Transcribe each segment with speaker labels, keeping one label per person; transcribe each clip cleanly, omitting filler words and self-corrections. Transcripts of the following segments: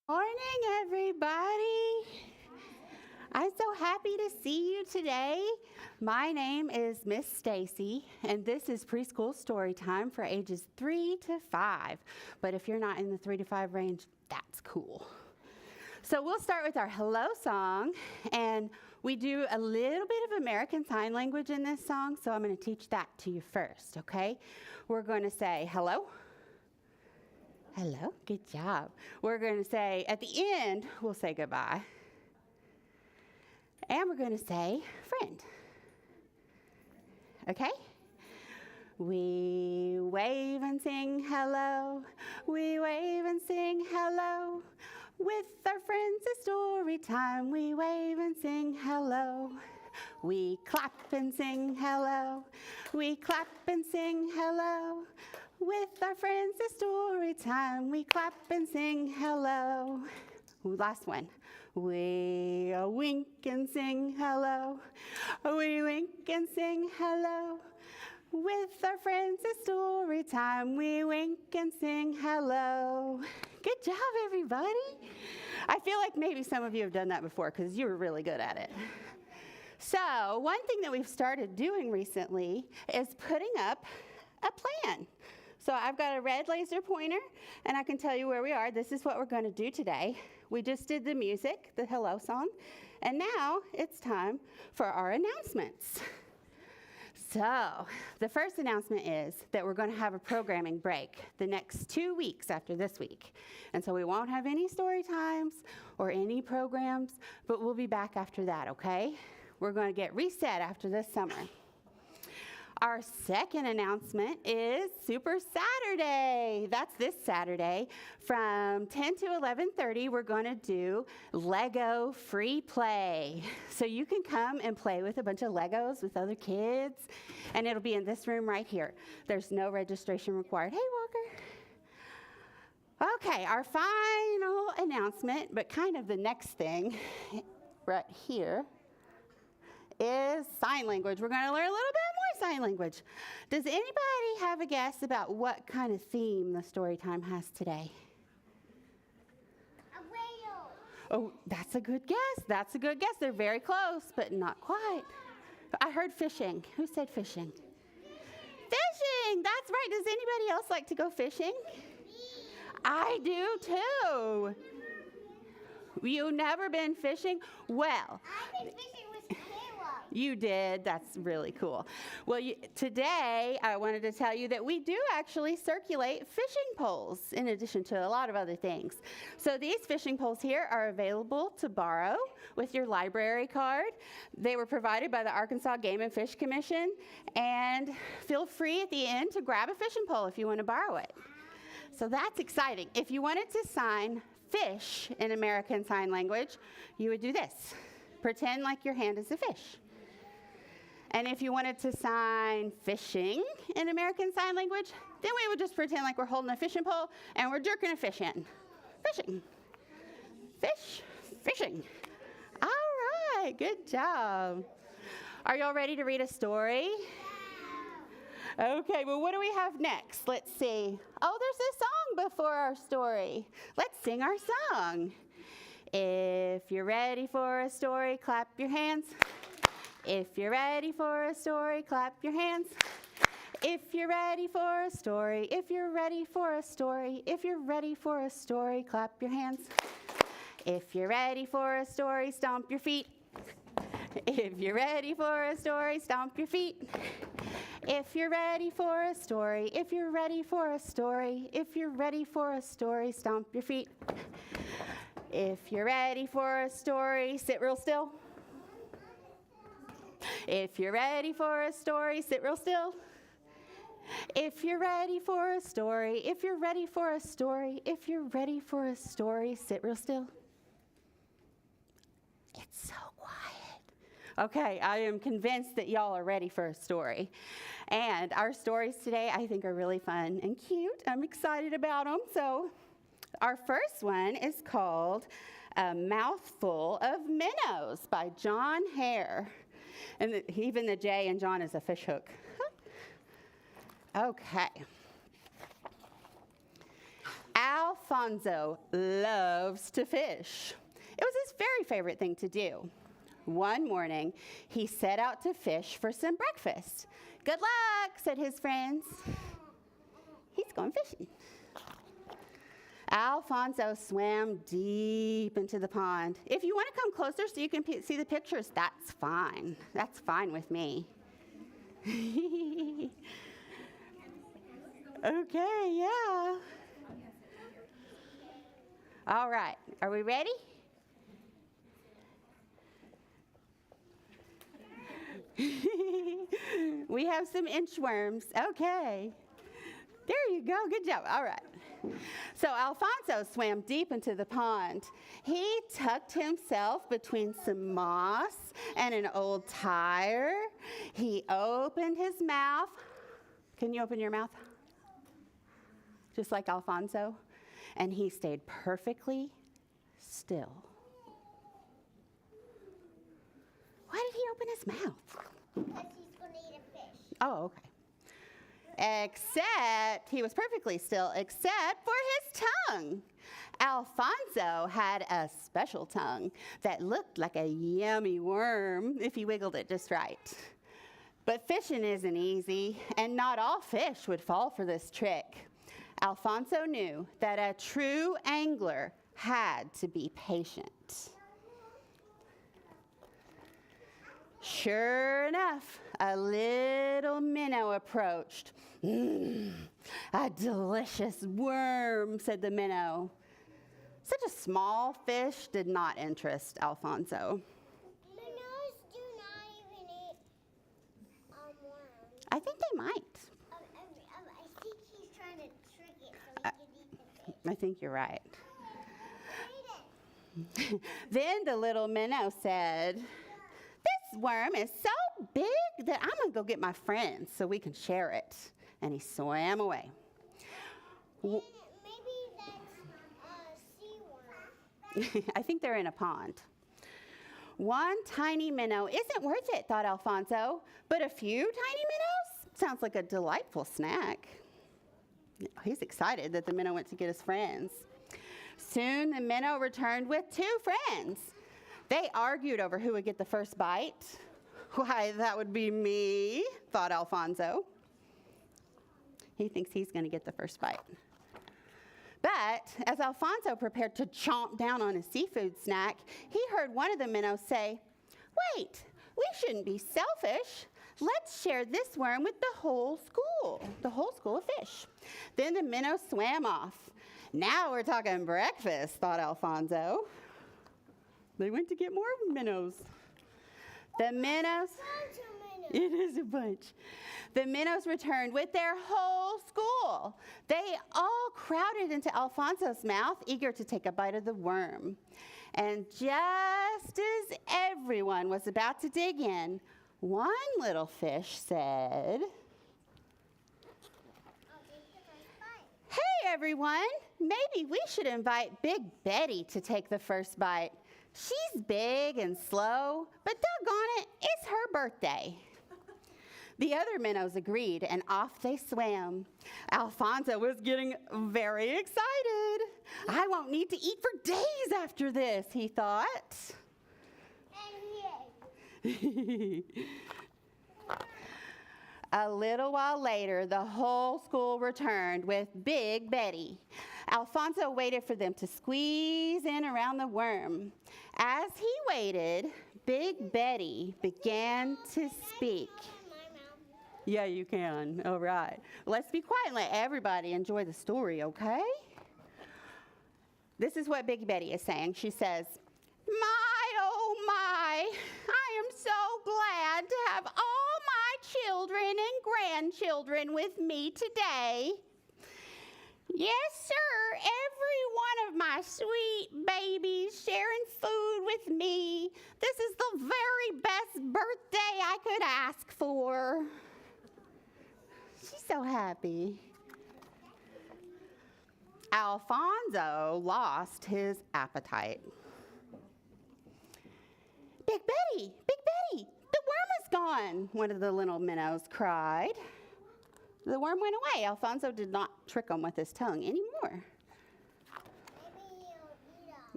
Speaker 1: Morning, everybody. I'm so happy to see you today. My name is Miss Stacy, and this is Preschool Story Time for ages 3 to 5. But if you're not in the 3 to 5 range, that's cool. So we'll start with our hello song, and we do a little bit of American Sign Language in this song, so I'm going to teach that to you first, okay? We're going to say hello. Hello, good job. We're going to say, at the end, we'll say goodbye. And we're going to say friend. Okay? We wave and sing hello. We wave and sing hello. With our friends it's story time. We wave and sing hello. We clap and sing hello. We clap and sing hello. With our friends it's story time. We clap and sing hello. Last one. We wink and sing hello. We wink and sing hello. With our friends it's story time. We wink and sing hello. Good job, everybody. I feel like maybe some of you have done that before because you were really good at it. So one thing that we've started doing recently is putting up a plan. So I've got a red laser pointer, and I can tell you where we are. This is what we're going to do today. We just did the music, the hello song, and now it's time for our announcements. So the first announcement is that we're going to have a programming break the next 2 weeks after this week. And so we won't have any story times or any programs, but we'll be back after that, okay? We're going to get reset after this summer. Our second announcement is Super Saturday. That's this Saturday. From 10 to 11:30, we're going to do Lego free play. So you can come and play with a bunch of Legos with other kids, and it'll be in this room right here. There's no registration required. Hey, Walker. Okay, our final announcement, but kind of the next thing right here, is sign language. We're going to learn a little bit more sign language. Does anybody have a guess about what kind of theme the story time has today?
Speaker 2: A whale.
Speaker 1: Oh, that's a good guess. That's a good guess. They're very close, but not quite. I heard fishing. Who said fishing? Fishing! That's right. Does anybody else like to go fishing? I do too. You never been fishing? Well,
Speaker 2: I've been fishing with Caleb.
Speaker 1: You did. That's really cool. Well, today I wanted to tell you that we do actually circulate fishing poles in addition to a lot of other things. So these fishing poles here are available to borrow with your library card. They were provided by the Arkansas Game and Fish Commission, and feel free at the end to grab a fishing pole if you want to borrow it. So that's exciting. If you wanted to sign fish in American Sign Language, you would do this. Pretend like your hand is a fish. And if you wanted to sign fishing in American Sign Language, then we would just pretend like we're holding a fishing pole and we're jerking a fish in. Fishing. Fish. Fishing. All right. Good job. Are y'all ready to read a story? Okay, well, what do we have next? Let's see. Oh, there's a song before our story. Let's sing our song. If you're ready for a story, clap your hands. If you're ready for a story, clap your hands. If you're ready for a story, if you're ready for a story, if you're ready for a story, clap your hands. If you're ready for a story, stomp your feet. If you're ready for a story, stomp your feet. If you're ready for a story, if you're ready for a story, if you're ready for a story, stomp your feet. If you're ready for a story, sit real still. If you're ready for a story, sit real still. If you're ready for a story, if you're ready for a story, if you're ready for a story, sit real still. It's so quiet. Okay, I am convinced that y'all are ready for a story. And our stories today, I think, are really fun and cute. I'm excited about them. So our first one is called A Mouthful of Minnows by John Hare. And even the J in John is a fish hook. Okay. Al Alfonso loves to fish. It was his very favorite thing to do. One morning, he set out to fish for some breakfast. "Good luck," said his friends. He's going fishing. Alfonso swam deep into the pond. If you want to come closer so you can see the pictures, that's fine. That's fine with me. Okay, yeah. All right, are we ready? We have some inchworms. Okay. There you go. Good job. All right. So Alfonso swam deep into the pond. He tucked himself between some moss and an old tire. He opened his mouth. Can you open your mouth? Just like Alfonso. And he stayed perfectly still. Why did he open his mouth?
Speaker 2: Because he's going to eat a fish.
Speaker 1: Oh, okay. Except, he was perfectly still, except for his tongue. Alfonso had a special tongue that looked like a yummy worm if he wiggled it just right. But fishing isn't easy, and not all fish would fall for this trick. Alfonso knew that a true angler had to be patient. Sure enough, a little minnow approached. A delicious worm," said the minnow. Such a small fish did not interest Alfonso.
Speaker 2: Minnows do not even eat worms.
Speaker 1: I think they might.
Speaker 2: I think he's trying to trick it so he can eat the fish.
Speaker 1: I think you're right.
Speaker 2: Eat it.
Speaker 1: Then the little minnow said, "This worm is so big that I'm going to go get my friends so we can share it." And he swam away.
Speaker 2: Maybe that's a sea worm.
Speaker 1: I think they're in a pond. One tiny minnow isn't worth it, thought Alfonso, but a few tiny minnows sounds like a delightful snack. He's excited that the minnow went to get his friends. Soon the minnow returned with 2 friends. They argued over who would get the first bite. "Why, that would be me," thought Alfonso. He thinks he's going to get the first bite. But as Alfonso prepared to chomp down on his seafood snack, he heard one of the minnows say, "Wait, we shouldn't be selfish. Let's share this worm with the whole school of fish." Then the minnow swam off. "Now we're talking breakfast," thought Alfonso. They went to get more minnows. The minnows,
Speaker 2: Bunch of minnows.
Speaker 1: it is a bunch. The minnows returned with their whole school. They all crowded into Alfonso's mouth, eager to take a bite of the worm. And just as everyone was about to dig in, one little fish said,
Speaker 2: I'll take the first bite.
Speaker 1: "Hey everyone, maybe we should invite Big Betty to take the first bite. She's big and slow, but doggone it, it's her birthday." The other minnows agreed, and off they swam. Alfonso was getting very excited. "I won't need to eat for days after this," he thought.
Speaker 2: And yay.
Speaker 1: A little while later, the whole school returned with Big Betty. Alfonso waited for them to squeeze in around the worm. As he waited, Big Betty began to speak. Yeah, you can. All right. Let's be quiet and let everybody enjoy the story, okay? This is what Big Betty is saying. She says, "My, oh my, I am so glad to have all my children and grandchildren with me today. Yes, sir, every one of my sweet babies sharing food with me. This is the very best birthday I could ask for." She's so happy. Alfonso lost his appetite. Big Betty, the worm is gone," one of the little minnows cried. The worm went away. Alfonso did not trick him with his tongue anymore.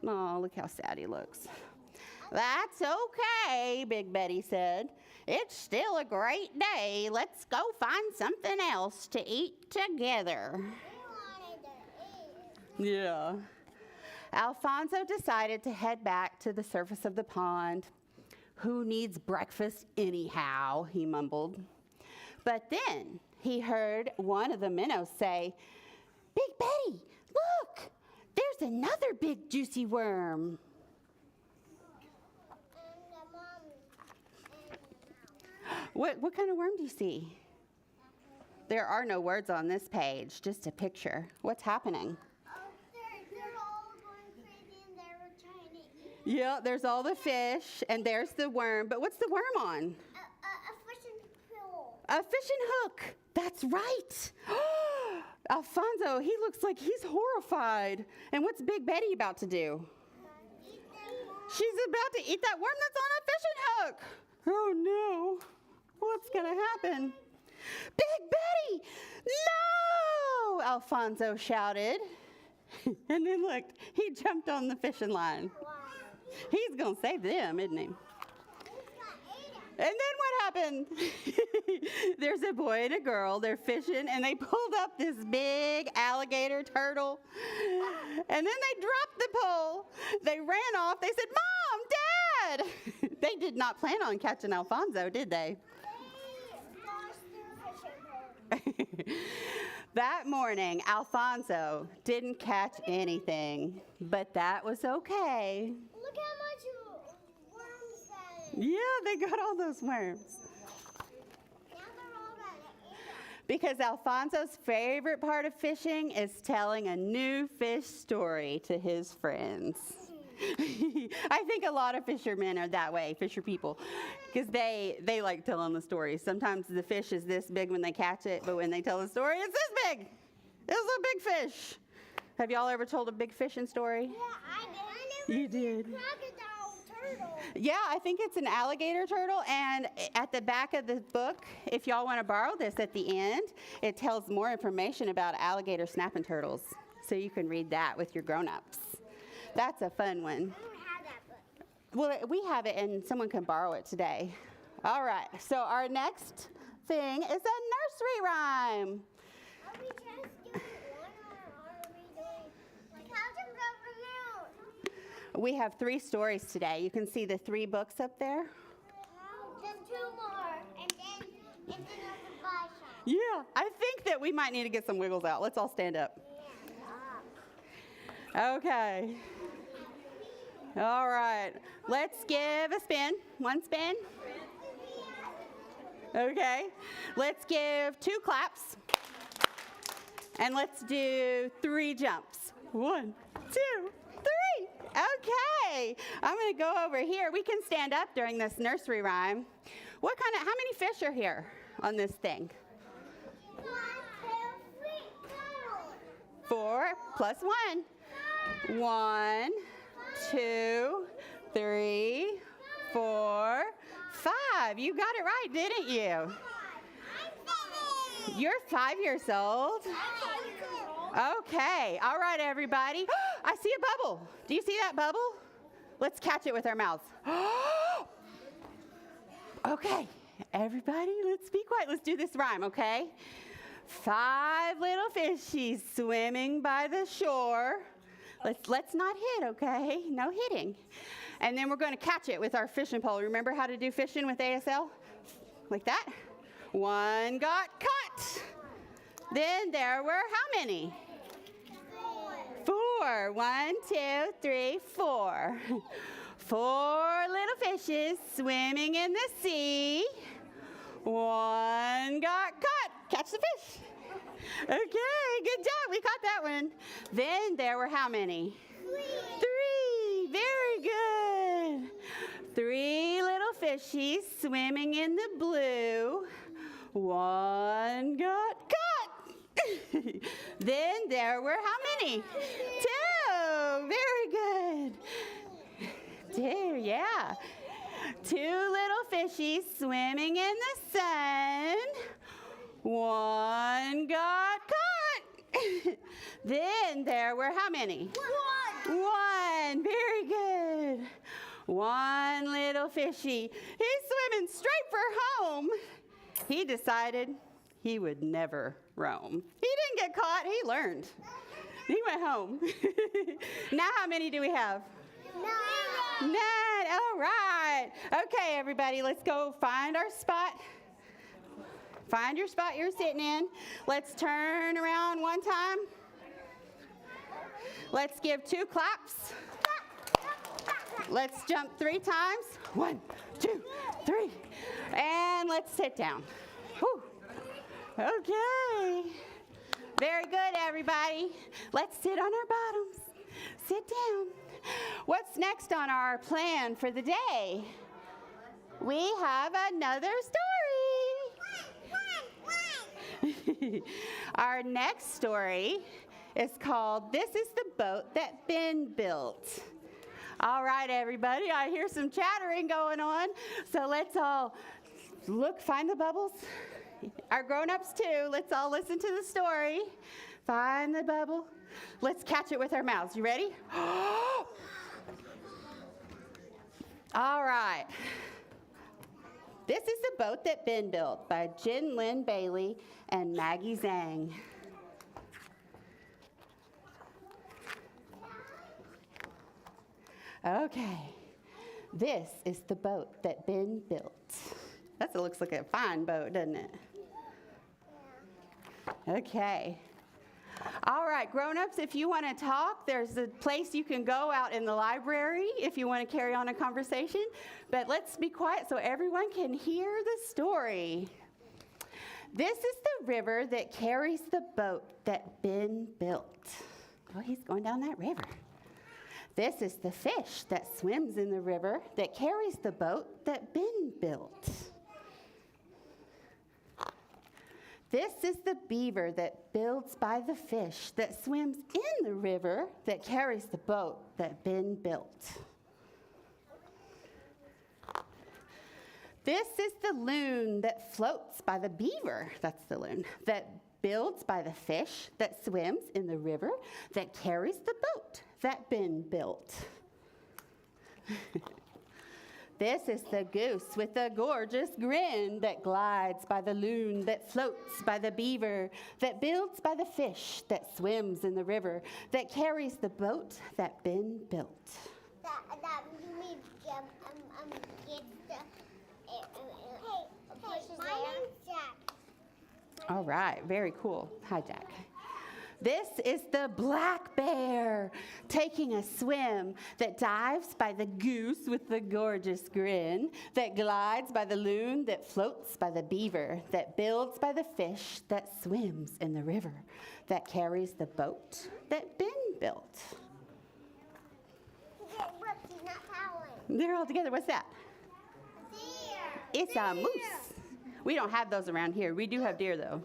Speaker 1: Oh, look how sad he looks. That's okay, Big Betty said. It's still a great day. Let's go find something else to eat together. Yeah. Alfonso decided to head back to the surface of the pond. Who needs breakfast anyhow, he mumbled. But then he heard one of the minnows say, Big Betty, look, there's another big juicy worm. What kind of worm do you see? There are no words on this page, just a picture. What's happening?
Speaker 2: They're all going crazy and they were trying to eat.
Speaker 1: Yeah, there's all the fish, and there's the worm. But what's the worm on?
Speaker 2: A fishing pole.
Speaker 1: A fishing hook. That's right. Alfonso, he looks like he's horrified. And what's Big Betty about to do?
Speaker 2: Eat that worm.
Speaker 1: She's about to eat that worm that's on a fishing hook. Oh, no. What's going to happen? Big Betty! No! Alfonso shouted. And then look, he jumped on the fishing line. He's going to save them, isn't he? And then what happened? There's a boy and a girl. They're fishing, and they pulled up this big alligator turtle. And then they dropped the pole. They ran off. They said, Mom, Dad! They did not plan on catching Alfonso, did they? That morning, Alfonso didn't catch anything, but that was okay.
Speaker 2: Look how much worms that is.
Speaker 1: Yeah, they got all those worms.
Speaker 2: Now they're all gonna eat them.
Speaker 1: Because Alfonso's favorite part of fishing is telling a new fish story to his friends. I think a lot of fishermen are that way, fisher people, because they like telling the stories. Sometimes the fish is this big when they catch it, but when they tell the story, it's this big. It's a big fish. Have y'all ever told a big fishing story?
Speaker 2: Yeah, I did.
Speaker 1: You did.
Speaker 2: Crocodile turtle.
Speaker 1: Yeah, I think it's an alligator turtle, and at the back of the book, if y'all want to borrow this at the end, it tells more information about alligator snapping turtles, so you can read that with your grown-ups. That's a fun one.
Speaker 2: I don't have that book.
Speaker 1: Well, we have it, and someone can borrow it today. All right, so our next thing is a nursery rhyme.
Speaker 2: Are we just doing one or are we doing, like, how's it going?
Speaker 1: We have 3 stories today. You can see the 3 books up there.
Speaker 2: Just 2 more, and then I can buy some.
Speaker 1: Yeah, I think that we might need to get some wiggles out. Let's all stand up. Okay. All right. Let's give a spin. 1 spin. Okay. Let's give 2 claps. And let's do 3 jumps. 1, 2, 3. Okay. I'm going to go over here. We can stand up during this nursery rhyme. How many fish are here on this thing?
Speaker 2: 1, 2, 3,
Speaker 1: 4 plus 1. 1, 2, 3, 4, 5. You got it right, didn't you? You're 5 years old. Okay. All right, everybody. I see a bubble. Do you see that bubble? Let's catch it with our mouths. Okay. Everybody, let's be quiet. Let's do this rhyme, okay? 5 little fishies swimming by the shore. Let's not hit, okay? No hitting. And then we're going to catch it with our fishing pole. Remember how to do fishing with ASL? Like that. 1 got caught. Then there were how many? 4. 1, 2, 3, 4. 4 little fishes swimming in the sea. 1 got caught. Catch the fish. Okay, good job. We caught that one. Then there were how many? 3. Very good. 3 little fishies swimming in the blue. 1 got caught. Then there were how many? 2. Very good. 2, yeah. 2 little fishies swimming in the sun. 1 got caught. Then there were how many?
Speaker 2: 1.
Speaker 1: One. Very good. One little fishy. He's swimming straight for home. He decided he would never roam. He didn't get caught. He learned. He went home. Now how many do we have? None. All right. Okay, everybody, let's go find our spot. Find your spot you're sitting in. Let's turn around one time. Let's give 2 claps. Let's jump 3 times. 1, 2, 3. And let's sit down. Whew. Okay. Very good, everybody. Let's sit on our bottoms. Sit down. What's next on our plan for the day? We have another story. Our next story is called This is the Boat That Ben Built. All right, everybody, I hear some chattering going on. So let's all find the bubbles. Our grown-ups too. Let's all listen to the story. Find the bubble. Let's catch it with our mouths. You ready? All right. This is the Boat That Ben Built by Jen Lynn Bailey and Maggie Zhang. Okay. This is the boat that Ben built. That looks like a fine boat, doesn't it? Okay. All right, grown-ups, if you want to talk, there's a place you can go out in the library if you want to carry on a conversation. But let's be quiet so everyone can hear the story. This is the river that carries the boat that Ben built. Oh, he's going down that river. This is the fish that swims in the river that carries the boat that Ben built. This is the beaver that builds by the fish that swims in the river that carries the boat that Ben built. This is the loon that floats by the beaver, that's the loon, that builds by the fish that swims in the river that carries the boat that Ben built. This is the goose with the gorgeous grin that glides by the loon, that floats by the beaver, that builds by the fish, that swims in the river, that carries the boat that Ben built.
Speaker 2: That you mean get the hey, my name's Jack.
Speaker 1: All right, very cool. Hi, Jack. This is the black bear taking a swim that dives by the goose with the gorgeous grin, that glides by the loon, that floats by the beaver, that builds by the fish, that swims in the river, that carries the boat that Ben built.
Speaker 2: Look, he's not howling.
Speaker 1: They're all together. What's that?
Speaker 2: Deer.
Speaker 1: It's a moose. We don't have those around here. We do have deer, though.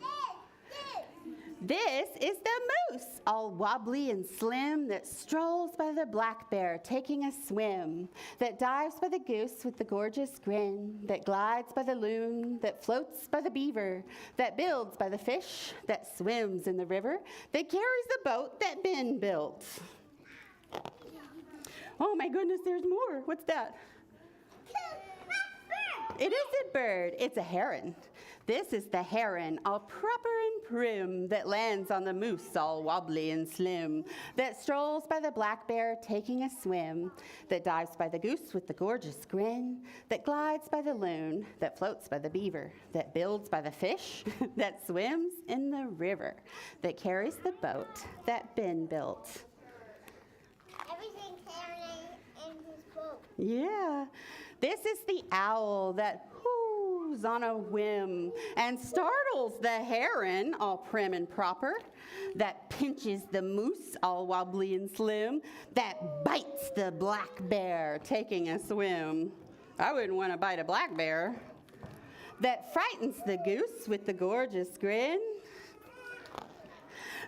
Speaker 1: This is the moose, all wobbly and slim, that strolls by the black bear taking a swim, that dives by the goose with the gorgeous grin, that glides by the loon, that floats by the beaver, that builds by the fish, that swims in the river, that carries the boat that Ben built. Oh my goodness, there's more. What's that? It is a bird. It's a heron. This is the heron, all proper and prim, that lands on the moose, all wobbly and slim, that strolls by the black bear taking a swim, that dives by the goose with the gorgeous grin, that glides by the loon, that floats by the beaver, that builds by the fish, that swims in the river, that carries the boat that Ben built.
Speaker 2: Everything's carrying in his boat.
Speaker 1: Yeah. This is the owl that whoos on a whim and startles the heron, all prim and proper, that pinches the moose, all wobbly and slim, that bites the black bear taking a swim. I wouldn't want to bite a black bear. That frightens the goose with the gorgeous grin,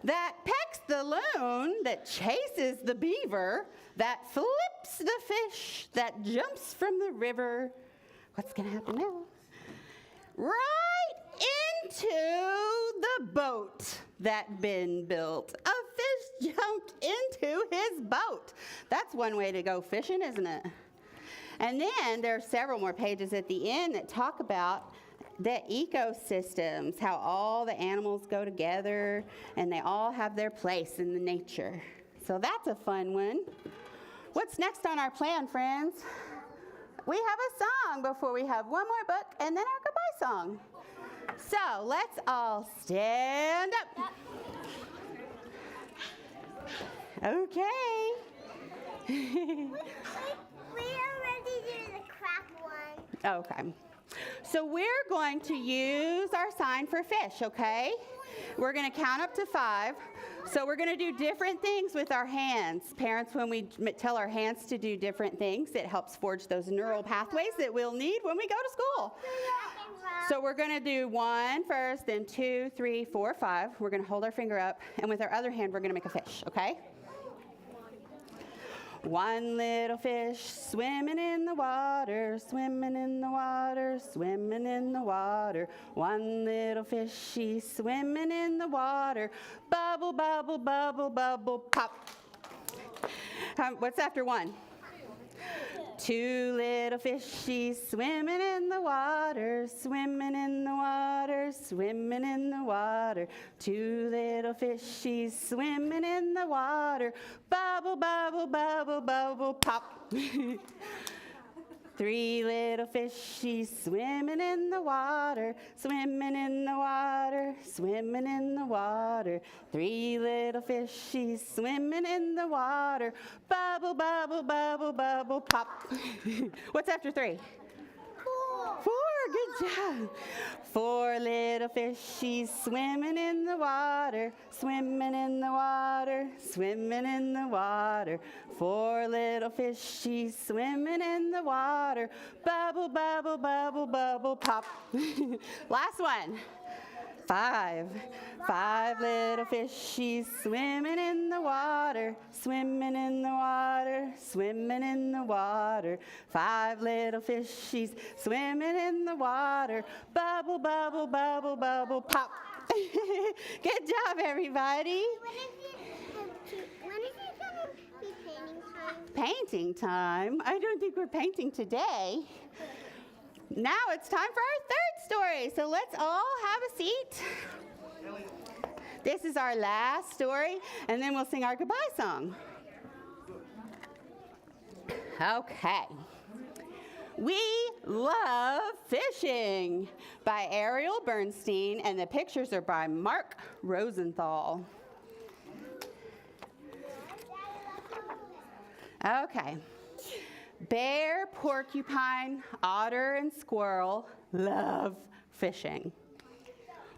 Speaker 1: that pecks the loon, that chases the beaver, that flips the fish, that jumps from the river. What's going to happen now? Right into the boat that Ben built. A fish jumped into his boat. That's one way to go fishing, isn't it? And then there are several more pages at the end that talk about the ecosystems, how all the animals go together and they all have their place in the nature. So that's a fun one. What's next on our plan, friends? We have a song before we have one more book and then our goodbye song. So let's all stand up. Okay.
Speaker 2: We already did the crap one.
Speaker 1: Okay. So we're going to use our sign for fish, okay? We're going to count up to 5. So we're going to do different things with our hands. Parents, when we tell our hands to do different things, it helps forge those neural pathways that we'll need when we go to school. So we're going to do 1 first, then 2, 3, 4, 5. We're going to hold our finger up, and with our other hand, we're going to make a fish, okay? One little fish swimming in the water, swimming in the water, swimming in the water. One little fishy swimming in the water. Bubble, bubble, bubble, bubble, pop. What's after 1? 2 little fishies swimming in the water, swimming in the water, swimming in the water. 2 little fishies swimming in the water. Bubble, bubble, bubble, bubble, pop. 3 little fishies swimming in the water, swimming in the water, swimming in the water. 3 little fishies swimming in the water. Bubble, bubble, bubble, bubble, pop. What's after 3? 4. Good job. 4 little fishies swimming in the water, swimming in the water, swimming in the water. 4 little fishies swimming in the water. Bubble, bubble, bubble, bubble, pop. Last one. 5. 5 little fishies swimming in the water, swimming in the water, swimming in the water. 5 little fishies swimming in the water. Bubble, bubble, bubble, bubble, pop. Good job, everybody.
Speaker 2: When is it going to be painting time?
Speaker 1: Painting time? I don't think we're painting today. Now it's time for our third story, so let's all have a seat. This is our last story, and then we'll sing our goodbye song. Okay. We Love Fishing by Ariel Bernstein, and the pictures are by Mark Rosenthal. Okay. Bear, porcupine, otter, and squirrel love fishing.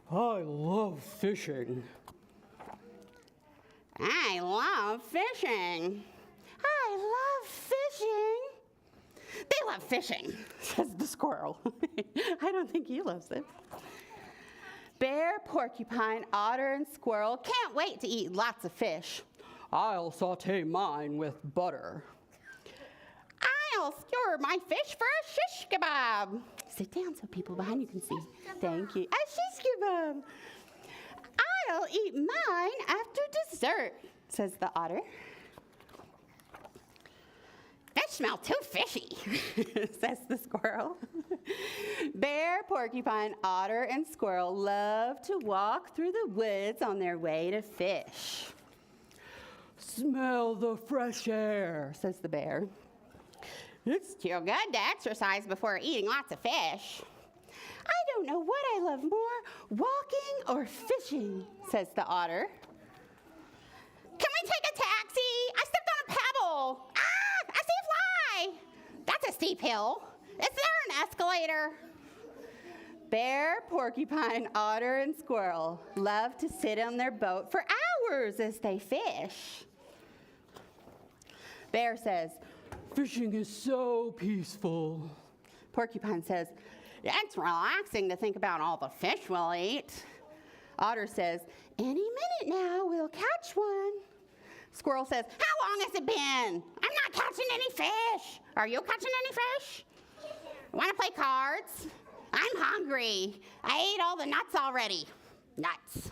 Speaker 1: I love fishing. I love fishing. I love fishing. They love fishing, says the squirrel. I don't think he loves it. Bear, porcupine, otter, and squirrel can't wait to eat lots of fish. I'll saute mine with butter. I'll skewer my fish for a shish kebab. Sit down so people behind you can see. Thank you. A shish kebab. I'll eat mine after dessert, says the otter. They smell too fishy, says the squirrel. Bear, porcupine, otter, and squirrel love to walk through the woods on their way to fish. Smell the fresh air, says the bear. It's too good to exercise before eating lots of fish. I don't know what I love more, walking or fishing, says the otter. Can we take a taxi? I stepped on a pebble. Ah, I see a fly. That's a steep hill. Is there an escalator? Bear, porcupine, otter, and squirrel love to sit on their boat for hours as they fish. Bear says, fishing is so peaceful. Porcupine says, it's relaxing to think about all the fish we'll eat. Otter says, any minute now we'll catch one. Squirrel says, how long has it been? I'm not catching any fish. Are you catching any fish? Want to play cards? I'm hungry. I ate all the nuts already. Nuts.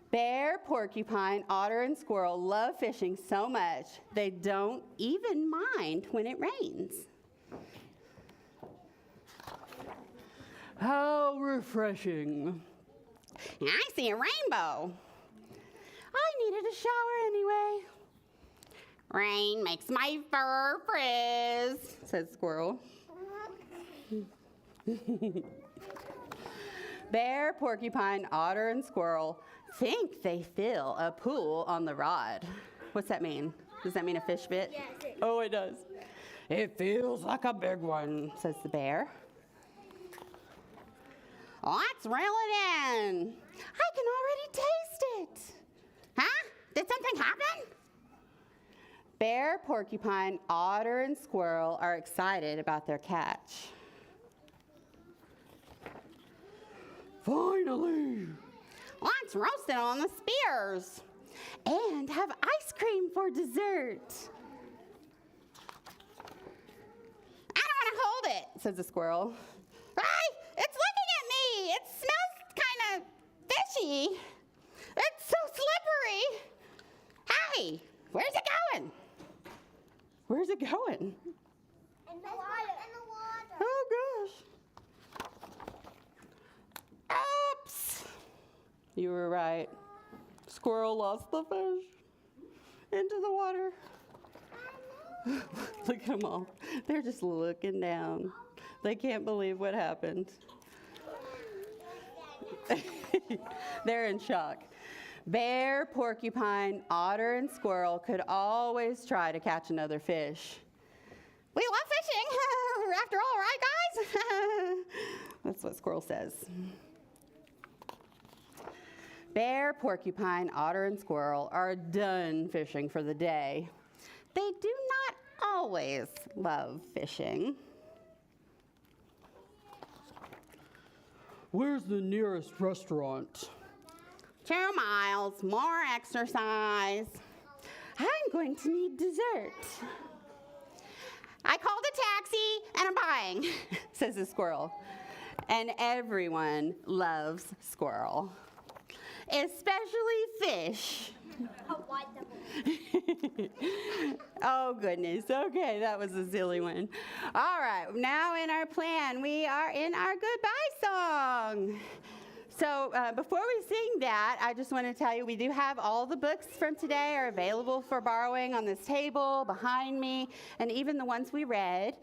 Speaker 1: Bear, porcupine, otter, and squirrel love fishing so much they don't even mind when it rains. How refreshing. I see a rainbow. I needed a shower anyway. Rain makes my fur frizz, said Squirrel. Bear, porcupine, otter, and squirrel think they feel a pull on the rod. What's that mean? Does that mean a fish bit?
Speaker 2: Yes.
Speaker 1: Oh, it does. It feels like a big one, says the bear. Let's reel it in. I can already taste it. Huh? Did something happen? Bear, porcupine, otter, and squirrel are excited about their catch. Finally! Let's roast it on the spears and have ice cream for dessert. I don't want to hold it, says the squirrel. Hey, it's looking at me. It smells kind of fishy. It's so slippery. Hey, where's it going? Where's it going?
Speaker 2: In the water.
Speaker 1: Oh, gosh. Oops. You were right. Squirrel lost the fish into the water. Look at them all. They're just looking down. They can't believe what happened. They're in shock. Bear, porcupine, otter, and squirrel could always try to catch another fish. We love fishing, after all, right, guys? That's what Squirrel says. Bear, porcupine, otter, and squirrel are done fishing for the day. They do not always love fishing. Where's the nearest restaurant? 2 miles, more exercise. I'm going to need dessert. I called a taxi and I'm buying, says the squirrel. And everyone loves squirrel, especially fish. Oh, goodness. Okay, that was a silly one. All right, now in our plan, we are in our goodbye song. So before we sing that, I just want to tell you we do have all the books from today are available for borrowing on this table behind me, and even the ones we read.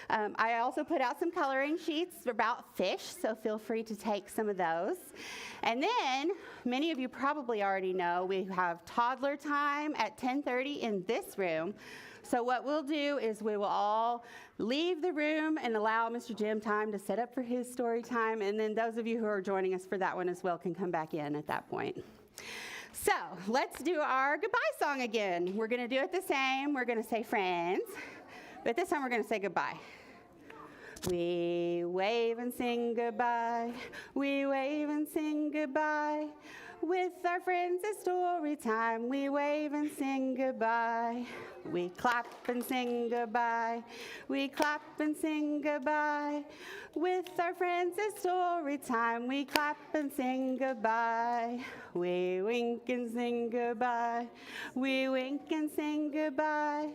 Speaker 1: I also put out some coloring sheets about fish, so feel free to take some of those. And then, many of you probably already know, we have toddler time at 10:30 in this room. So what we'll do is we will all leave the room and allow Mr. Jim time to set up for his story time, and then those of you who are joining us for that one as well can come back in at that point. So let's do our goodbye song again. We're going to do it the same. We're going to say friends, but this time we're going to say goodbye. We wave and sing goodbye. We wave and sing goodbye. With our friends it's story time. We wave and sing goodbye. We clap and sing goodbye. We clap and sing goodbye. With our friends it's story time. We clap and sing goodbye. We wink and sing goodbye. We wink and sing goodbye.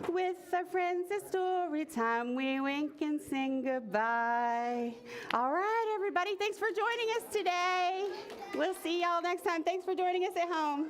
Speaker 1: With our friends it's story time. We wink and sing goodbye. All right, everybody, thanks for joining us today. We'll see y'all next time. Thanks for joining us at home.